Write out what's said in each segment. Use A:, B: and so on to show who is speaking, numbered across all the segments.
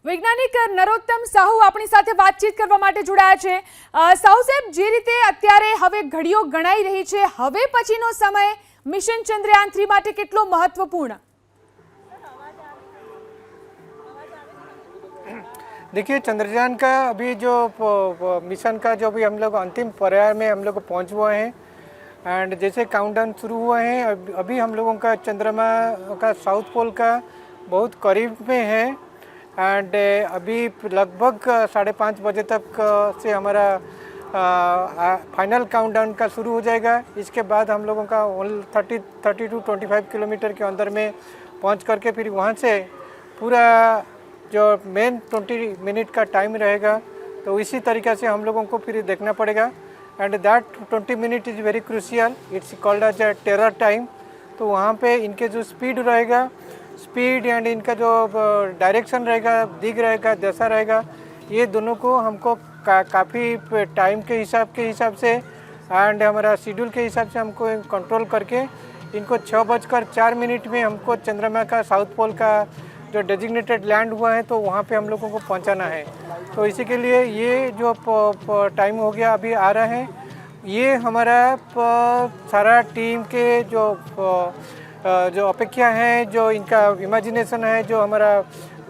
A: વૈજ્ઞાનિક નરોત્તમ સાહુ આપણી સાથે વાતચીત કરવા માટે જોડાયા છે। સાહુ સાહેબ, જે રીતે અત્યારે હવે ઘડીઓ ગણાઈ રહી છે, હવે પછીનો સમય મિશન ચંદ્રયાન-3 માટે કેટલો મહત્વપૂર્ણ?
B: देखिए, चंद्रयान का अभी जो मिशन का जो भी हम लोग अंतिम पर्याय में हम लोग पहुँच हुए हैं एंड जैसे काउंटडाउन शुरू हुआ है, अभी हम लोगों का चंद्रमा का साउथ पोल का बहुत करीब में है एंड अभी लगभग 5:30 बजे तक से हमारा फाइनल काउंटडाउन का शुरू हो जाएगा। इसके बाद हम लोगों का 30 to 25 किलोमीटर के अंदर में पहुंच करके फिर वहां से पूरा जो मेन 20 मिनट का टाइम रहेगा, तो इसी तरीक़े से हम लोगों को फिर देखना पड़ेगा and that 20 minute is very crucial, it's called as a terror time. तो वहाँ पे इनके जो स्पीड रहेगा, स्पीड एंड इनका जो डायरेक्शन रहेगा, दिग रहेगा, दशा रहेगा, ये दोनों को हमको काफ़ी टाइम के हिसाब से एंड हमारा शेड्यूल के हिसाब से हमको कंट्रोल करके इनको 6:04 में हमको चंद्रमा का साउथ पोल का जो डेजिग्नेटेड लैंड हुआ है, तो वहाँ पे हम लोगों को पहुँचाना है। तो इसी के लिए ये जो टाइम हो गया अभी आ रहा है, ये हमारा सारा टीम के जो अपेक्षा है, जो इनका इमेजिनेशन है, जो हमारा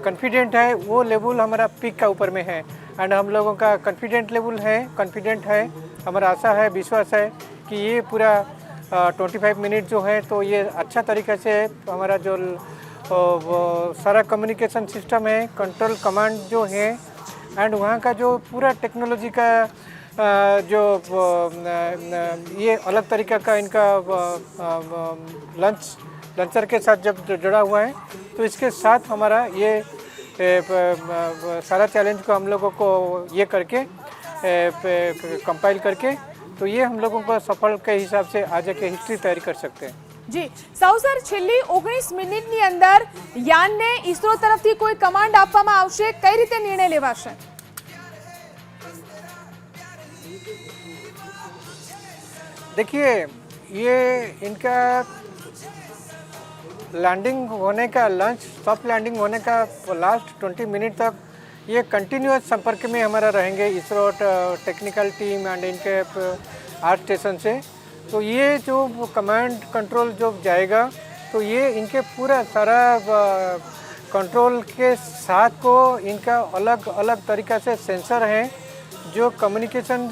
B: कॉन्फिडेंट है, वो लेवल हमारा पीक का ऊपर में है एंड हम लोगों का कॉन्फिडेंट है, हमारा आशा है, विश्वास है कि ये पूरा 25 मिनट जो है, तो ये अच्छा तरीक़े से हमारा जो सारा कम्युनिकेशन सिस्टम है, कंट्रोल कमांड जो है एंड वहाँ का जो पूरा टेक्नोलॉजी का जो ये अलग तरीक़ा का इनका लंचर के साथ जब जुड़ा हुआ है, तो इसके साथ हमारा ये सारा चैलेंज को हम लोगों को ये करके कंपाइल करके, तो ये हम लोगों को सफल के हिसाब से आगे के हिस्ट्री तैयारी कर सकते हैं।
A: जी साहु सर, छेल्ली 19 મિનિટની અંદર યાનને ઈસરો તરફથી કોઈ કમાન્ડ આપવામાં આવશે? કઈ રીતે નિર્ણય લેવાશે?
B: देखिए, ये इनका लैंडिंग होने का, सॉफ्ट लैंडिंग होने का लास्ट 20 मिनट तक ये कंटिन्यूस संपर्क में हमारा रहेंगे इसरो टेक्निकल टीम एंड इनके आर्ट स्टेशन से। तो ये जो कमांड कंट्रोल जो जाएगा, तो ये इनके पूरा सारा कंट्रोल के साथ को इनका अलग अलग तरीक़ा से सेंसर हैं जो कम्युनिकेशन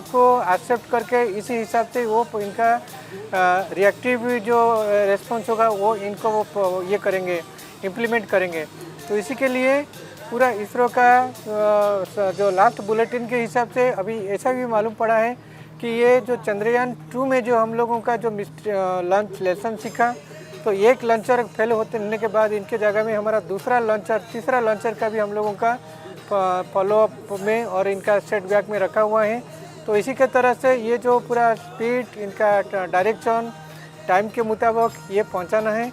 B: को एक्सेप्ट करके इसी हिसाब से वो इनका रिएक्टिव जो रेस्पॉन्स होगा वो इनको वो ये करेंगे, इम्प्लीमेंट करेंगे। तो इसी के लिए पूरा इसरो का जो लास्ट बुलेटिन के हिसाब से अभी ऐसा भी मालूम पड़ा है कि ये जो चंद्रयान-2 में जो हम लोगों का जो लॉन्च लेसन सीखा, तो एक लॉन्चर फेल होने के बाद इनके जगह में हमारा तीसरा लॉन्चर का भी हम लोगों का फॉलोअप में और इनका सेटबैक में रखा हुआ है। तो इसी के तरह से ये जो पूरा स्पीड, इनका डायरेक्शन, टाइम के मुताबिक ये पहुंचाना है।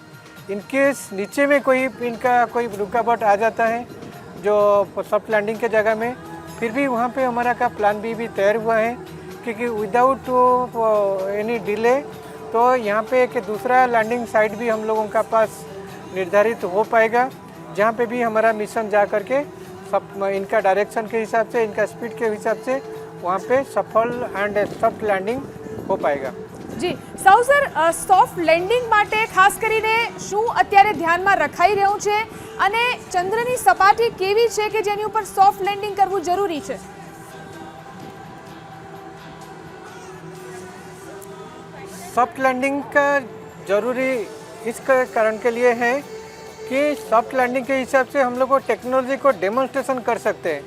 B: इनकेस नीचे में इनका कोई रुकावट आ जाता है जो सॉफ्ट लैंडिंग के जगह में, फिर भी वहाँ पे हमारा का प्लान भी तैयार हुआ है, क्योंकि विदाउट एनी डिले तो यहाँ पे एक दूसरा लैंडिंग साइट भी हम लोगों का पास निर्धारित हो पाएगा, जहाँ पे भी हमारा मिशन जा करके सब इनका डायरेक्शन के हिसाब से, इनका स्पीड के हिसाब से वहाँ पे सफल एंड सॉफ्ट लैंडिंग हो पाएगा।
A: जी साहु सर, सॉफ्ट लैंडिंग માટે ખાસ કરીને શું અત્યારે ધ્યાનમાં રખાઈ રહ્યું છે અને ચંદ્રની સપાટી કેવી છે કે જેની ઉપર સોફ્ટ લેન્ડિંગ કરવું જરૂરી છે?
B: सॉफ्ट लैंडिंग का ज़रूरी इस कारण के लिए है कि सॉफ्ट लैंडिंग के हिसाब से हम लोग को टेक्नोलॉजी को डेमोन्स्ट्रेशन कर सकते हैं,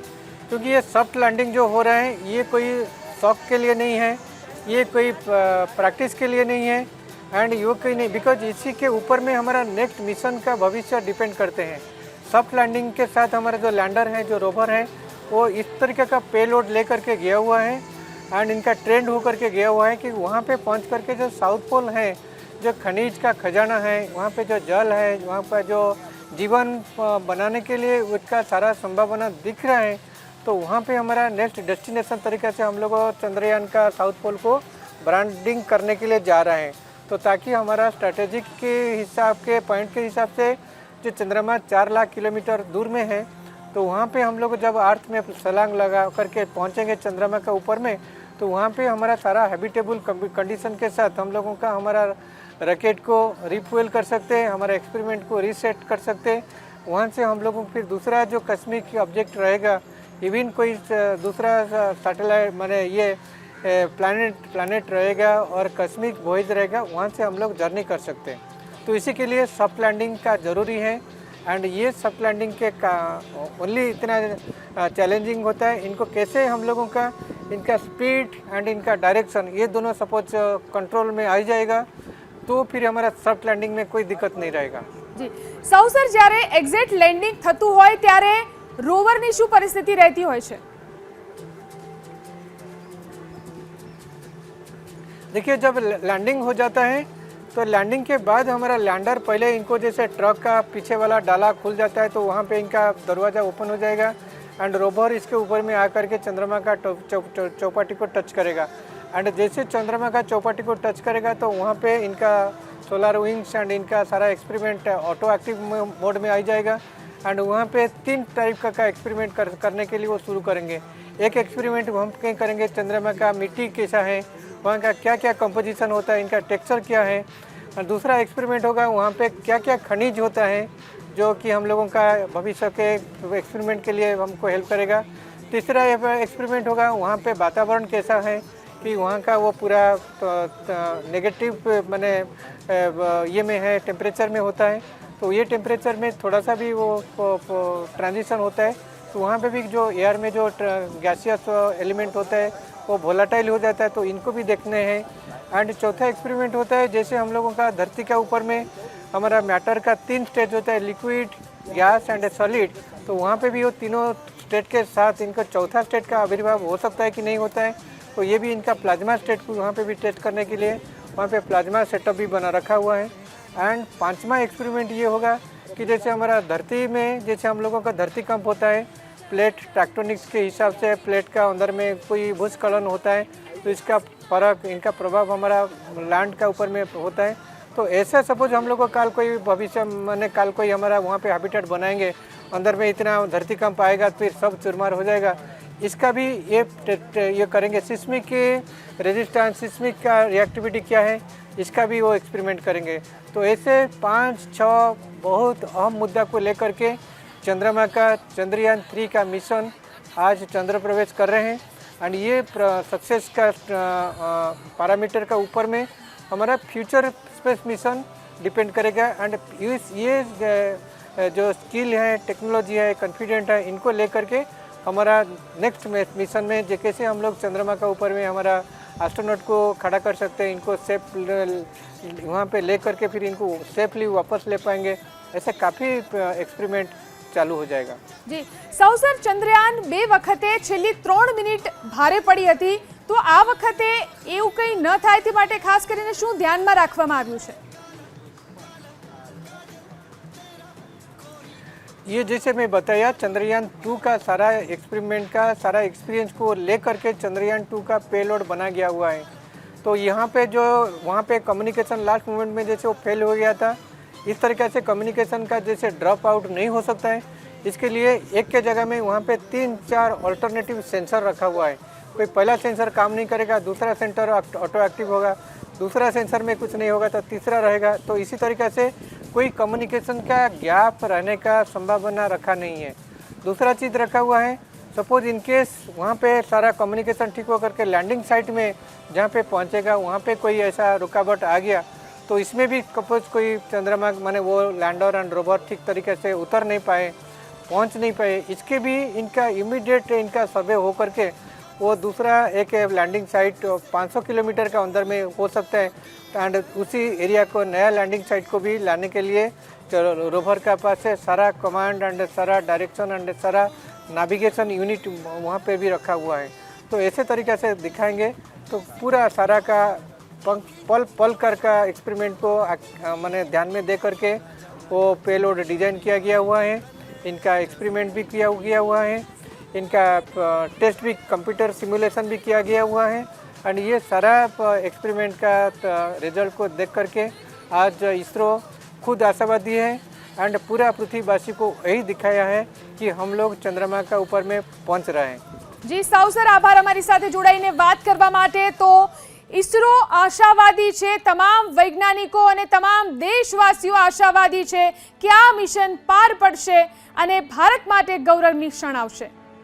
B: क्योंकि ये सॉफ्ट लैंडिंग जो हो रहा है ये कोई शौक के लिए नहीं है, ये कोई प्रैक्टिस के लिए नहीं है एंड ये कोई नहीं, बिकॉज इसी के ऊपर में हमारा नेक्स्ट मिशन का भविष्य डिपेंड करते हैं। सॉफ्ट लैंडिंग के साथ हमारा जो लैंडर है, जो रोवर है, वो इस तरीके का पेलोड ले करके गया हुआ है एंड इनका ट्रेंड होकर के गया हुआ है कि वहाँ पे पहुँच करके जो साउथ पोल है, जो खनिज का खजाना है, वहाँ पे जो जल है, वहाँ पर जो जीवन बनाने के लिए उसका सारा संभावना दिख रहा है, तो वहाँ पे हमारा नेक्स्ट डेस्टिनेशन तरीके से हम लोग चंद्रयान का साउथ पोल को ब्रांडिंग करने के लिए जा रहे हैं। तो ताकि हमारा स्ट्रैटेजिक के हिसाब के पॉइंट के हिसाब से जो चंद्रमा 4 लाख किलोमीटर दूर में है, तो वहाँ पे हम लोग जब अर्थ में छलांग लगा करके पहुँचेंगे चंद्रमा के ऊपर में, तो वहाँ पे हमारा सारा हैबिटेबल कंडीशन के साथ हम लोगों का हमारा रॉकेट को रिफ्यूल कर सकते हैं, हमारा एक्सपेरिमेंट को रीसेट कर सकते हैं। वहाँ से हम लोगों को फिर दूसरा जो कॉस्मिक ऑब्जेक्ट रहेगा, इवन कोई दूसरा सैटेलाइट माने ये प्लैनेट रहेगा और कॉस्मिक वॉयज रहेगा, वहाँ से हम लोग जर्नी कर सकते हैं। तो इसी के लिए सॉफ्ट लैंडिंग का ज़रूरी है। एंड ये सॉफ्ट लैंडिंग के का ओनली इतना चैलेंजिंग होता है, इनको कैसे हम लोगों का इनका स्पीड एंड इनका डायरेक्शन ये दोनों सपोज कंट्रोल में आ जाएगा, तो फिर हमारा सॉफ्ट लैंडिंग में कोई दिक्कत नहीं रहेगा।
A: જી સૌ સર, જ્યારે એક્ઝેક્ટ લેન્ડિંગ થતું હોય ત્યારે રોવરની શું પરિસ્થિતિ રહેતી હોય છે?
B: देखिए, जब लैंडिंग हो जाता है तो लैंडिंग के बाद हमारा लैंडर पहले इनको जैसे ट्रक का पीछे वाला डाला खुल जाता है, तो वहाँ पे इनका दरवाज़ा ओपन हो जाएगा एंड रोवर इसके ऊपर में आकर के चंद्रमा का चौपाटी को टच करेगा। एंड जैसे चंद्रमा का चौपाटी को टच करेगा तो वहाँ पे इनका सोलर विंग्स एंड इनका सारा एक्सपेरिमेंट ऑटो एक्टिव मोड में आ जाएगा। एंड वहाँ पे 3 टाइप का एक्सपेरिमेंट करने के लिए वो शुरू करेंगे। एक एक्सपेरिमेंट हम कहीं करेंगे चंद्रमा का मिट्टी कैसा है, वहाँ का क्या क्या कंपोजिशन होता है, इनका टेक्सचर क्या है। और दूसरा एक्सपेरिमेंट होगा वहाँ पे क्या क्या खनिज होता है जो कि हम लोगों का भविष्य के एक्सपेरिमेंट के लिए हमको हेल्प करेगा। तीसरा एक्सपेरिमेंट होगा वहाँ पे वातावरण कैसा है, कि वहाँ का वो पूरा नेगेटिव माने ये में है, टेम्परेचर में होता है, तो ये टेम्परेचर में थोड़ा सा भी वो ट्रांजिशन होता है, तो वहाँ पे भी जो एयर में जो गैसियस एलिमेंट होता है वो वोलाटाइल हो जाता है, तो इनको भी देखने हैं। एंड चौथा एक्सपेरिमेंट होता है जैसे हम लोगों का धरती के ऊपर में हमारा मैटर का 3 स्टेज होता है, लिक्विड, गैस एंड सॉलिड, तो वहाँ पे भी वो तीनों स्टेट के साथ इनका चौथा स्टेट का आविर्भाव हो सकता है कि नहीं होता है, तो ये भी इनका प्लाज्मा स्टेट को वहाँ पे भी टेस्ट करने के लिए वहाँ पे प्लाज्मा सेटअप भी बना रखा हुआ है। एंड 5वां एक्सपेरिमेंट ये होगा कि जैसे हमारा धरती में जैसे हम लोगों का धरती कंप होता है, प्लेट टेक्टोनिक्स के हिसाब से प्लेट का अंदर में कोई भूस्खलन होता है, तो इसका फर्क, इनका प्रभाव हमारा लैंड का ऊपर में होता है। तो ऐसा सपोज हम लोग को कल कोई भविष्य में कल कोई हमारा वहाँ पे हैबिटेट बनाएंगे, अंदर में इतना धरती कंप आएगा फिर सब चुरमार हो जाएगा, इसका भी ये करेंगे। सिस्मिक के रेजिस्टेंस, सिस्मिक का रिएक्टिविटी क्या है, इसका भी वो एक्सपेरिमेंट करेंगे। तो ऐसे 5-6 बहुत अहम मुद्दा को लेकर के चंद्रमा का चंद्रयान 3 का मिशन आज चंद्र प्रवेश कर रहे हैं। एंड ये सक्सेस का पैरामीटर का ऊपर में हमारा फ्यूचर स्पेस मिशन डिपेंड करेगा। एंड ये जो स्किल है, टेक्नोलॉजी है, कॉन्फिडेंट है, इनको लेकर के हमारा नेक्स्ट मिशन में जो कैसे हम लोग चंद्रमा का ऊपर में हमारा एस्ट्रोनॉट को खड़ा कर सकते हैं, इनको सेफ वहाँ पे ले करके फिर इनको सेफली वापस ले पाएंगे, ऐसे काफ़ी एक्सपेरिमेंट ચાલુ हो जाएगा।
A: જી સૌ સર, ચંદ્રયાન 2 વખતે છેલ્લી 3 મિનિટ ભારે પડી હતી, તો આ વખતે એવું કંઈ ન થાય તે માટે ખાસ કરીને શું ધ્યાનમાં રાખવામાં આવ્યું છે?
B: ये जैसे मैं बताया चंद्रयान 2 का सारा एक्सपेरिमेंट का सारा एक्सपीरियंस को लेकर के चंद्रयान 2 का पेलोड बना गया हुआ है। तो यहाँ पे जो वहाँ पे कम्युनिकेशन लास्ट मोमेंट में जैसे वो फेल हो गया था, इस तरीके से कम्युनिकेशन का जैसे ड्रॉप आउट नहीं हो सकता है, इसके लिए एक के जगह में वहाँ पे 3-4 ऑल्टरनेटिव सेंसर रखा हुआ है। कोई पहला सेंसर काम नहीं करेगा, दूसरा सेंसर ऑटो एक्टिव होगा, दूसरा सेंसर में कुछ नहीं होगा तो तीसरा रहेगा। तो इसी तरीके से कोई कम्युनिकेशन का गैप रहने का संभावना रखा नहीं है। दूसरा चीज़ रखा हुआ है, सपोज इन केस वहाँ पे सारा कम्युनिकेशन ठीक होकर के लैंडिंग साइट में जहाँ पे पहुँचेगा वहाँ पे कोई ऐसा रुकावट आ गया, तो इसमें भी सपोज कोई चंद्रमा माने वो लैंडर एंड रोवर ठीक तरीके से उतर नहीं पाए, पहुँच नहीं पाए, इसके भी इनका इमीडिएट इनका सर्वे हो करके वो दूसरा एक लैंडिंग साइट 500 किलोमीटर का अंदर में हो सकता है। एंड उसी एरिया को नया लैंडिंग साइट को भी लाने के लिए रोवर का पास है सारा कमांड एंड सारा डायरेक्शन एंड सारा नेविगेशन यूनिट वहाँ पे भी रखा हुआ है। तो ऐसे तरीके से दिखाएंगे तो पूरा सारा का पल पल कर का एक्सपेरिमेंट को मैंने ध्यान में दे करके वो पेलोड डिज़ाइन किया गया हुआ है, इनका एक्सपेरिमेंट भी किया गया हुआ है, इनका टेस्ट भी कंप्यूटर सिमुलेशन भी किया गया हुआ है। एंड ये सारा एक्सपेरिमेंट का रिजल्ट को देख करके आज इसरो खुद आशावादी है एंड पूरा पृथ्वीवासी को यही दिखाया है कि हम लोग चंद्रमा का ऊपर में पहुंच रहे हैं।
A: જી સાઉ સર, આભાર અમારી સાથે જોડાઈને વાત કરવા માટે। તો ઈસરો આશાવાદી છે, તમામ વૈજ્ઞાનિકો અને તમામ દેશવાસીઓ આશાવાદી છે કે આ મિશન પાર પડશે અને ભારત માટે ગૌરવની ક્ષણ આવશે।